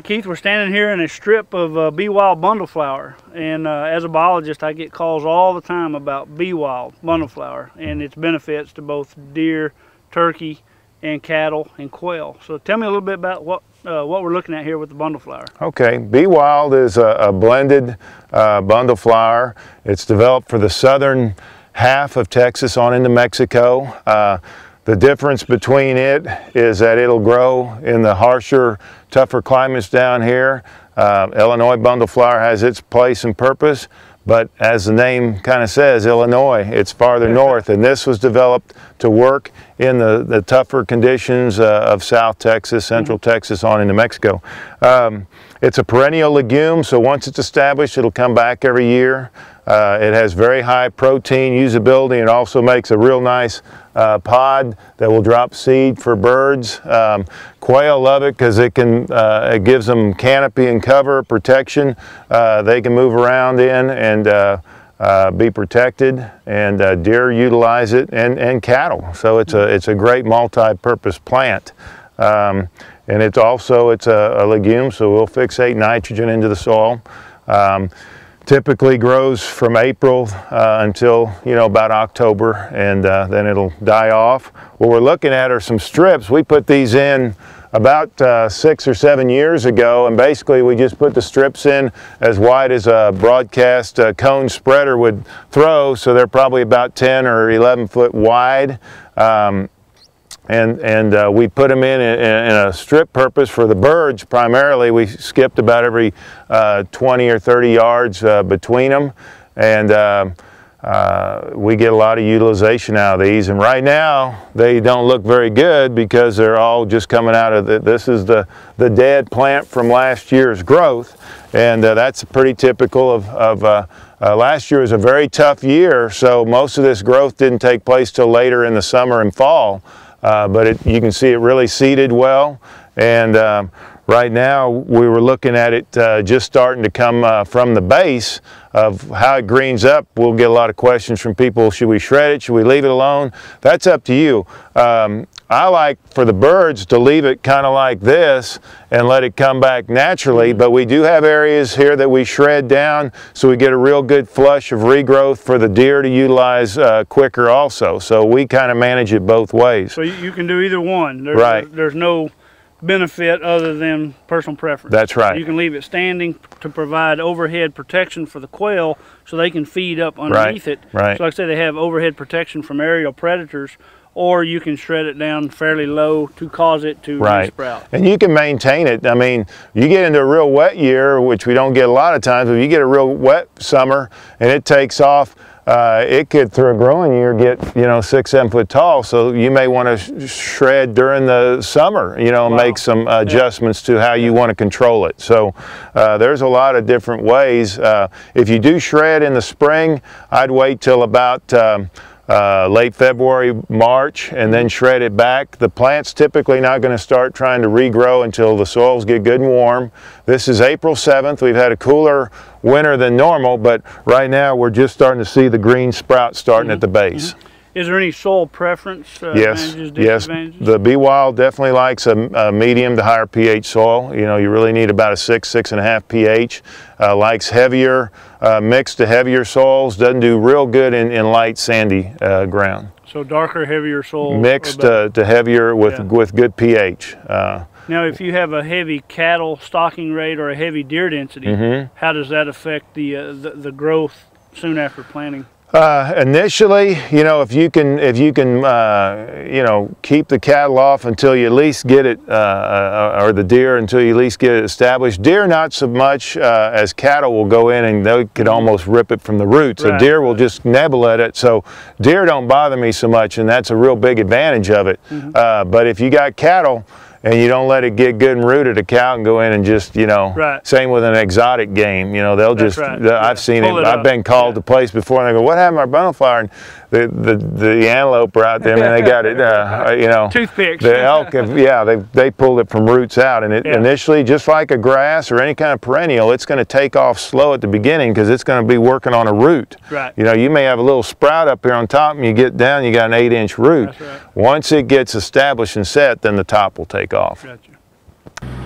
Keith, we're standing here in a strip of bee wild bundleflower, and as a biologist I get calls all the time about bee wild bundleflower and its benefits to both deer, turkey, and cattle and quail. So tell me a little bit about what we're looking at here with the bundleflower. Okay, bee wild is a blended bundleflower. It's developed for the southern half of Texas on into Mexico. The difference between it is that it'll grow in the harsher, tougher climates down here. Illinois bundleflower has its place and purpose, but as the name kind of says, Illinois, it's farther north, and this was developed to work in the tougher conditions of South Texas, Central Texas on into Mexico. It's a perennial legume, so once it's established, it'll come back every year. It has very high protein usability and also makes a real nice pod that will drop seed for birds. Quail love it because it gives them canopy and cover protection. They can move around in and be protected, and deer utilize it, and cattle. So it's a great multi-purpose plant. And it's a legume, so we'll fixate nitrogen into the soil. Typically grows from April until about October, and then it'll die off. What we're looking at are some strips. We put these in about 6 or 7 years ago, and basically we just put the strips in as wide as a broadcast cone spreader would throw, so they're probably about 10 or 11 foot wide. And we put them in a strip purpose for the birds primarily. We skipped about every 20 or 30 yards between them, and we get a lot of utilization out of these. And right now they don't look very good because they're all just coming out of this is the dead plant from last year's growth, and that's pretty typical of last year was a very tough year, so most of this growth didn't take place till later in the summer and fall. But you can see it really seeded well, and right now we were looking at it just starting to come from the base of how it greens up. We'll get a lot of questions from people, should we shred it, should we leave it alone? That's up to you. I like for the birds to leave it kind of like this and let it come back naturally, but we do have areas here that we shred down so we get a real good flush of regrowth for the deer to utilize quicker also. So we kind of manage it both ways. So you can do either one. There's no benefit other than personal preference. That's right. You can leave it standing to provide overhead protection for the quail so they can feed up underneath it. Right. So like I say, they have overhead protection from aerial predators, or you can shred it down fairly low to cause it to resprout. And you can maintain it. I mean, you get into a real wet year, which we don't get a lot of times, but if you get a real wet summer and it takes off, it could, through a growing year, get 6, 7 foot tall. So you may want to shred during the summer, make some adjustments to how you want to control it. So there's a lot of different ways. If you do shred in the spring, I'd wait till about late February, March, and then shred it back. The plant's typically not going to start trying to regrow until the soils get good and warm. This is April 7th. We've had a cooler winter than normal, but right now we're just starting to see the green sprout starting at the base. Is there any soil preference advantages, disadvantages? Yes. The bee wild definitely likes a medium to higher pH soil. You really need about a 6, 6.5 pH. Likes heavier, mixed to heavier soils. Doesn't do real good in light sandy ground. So darker, heavier soil. Mixed to heavier with good pH. Now, if you have a heavy cattle stocking rate or a heavy deer density, how does that affect the growth soon after planting? Initially, if you can, keep the cattle off until you at least get it, or the deer until you at least get it established. Deer not so much, as cattle will go in and they could almost rip it from the roots. A deer will just nibble at it. So deer don't bother me so much, and that's a real big advantage of it. But if you got cattle, and you don't let it get good and rooted, a cow can go in and just, same with an exotic game, they'll just, I've seen it, I've been called to place before, and they go, what happened to our bundleflower? And the antelope are out there, and they got it, toothpicks. The elk, they pulled it from roots out, and it initially, just like a grass or any kind of perennial, it's going to take off slow at the beginning because it's going to be working on a root. You may have a little sprout up here on top, and you get down, you got an 8-inch root. Once it gets established and set, then the top will take off. Gotcha.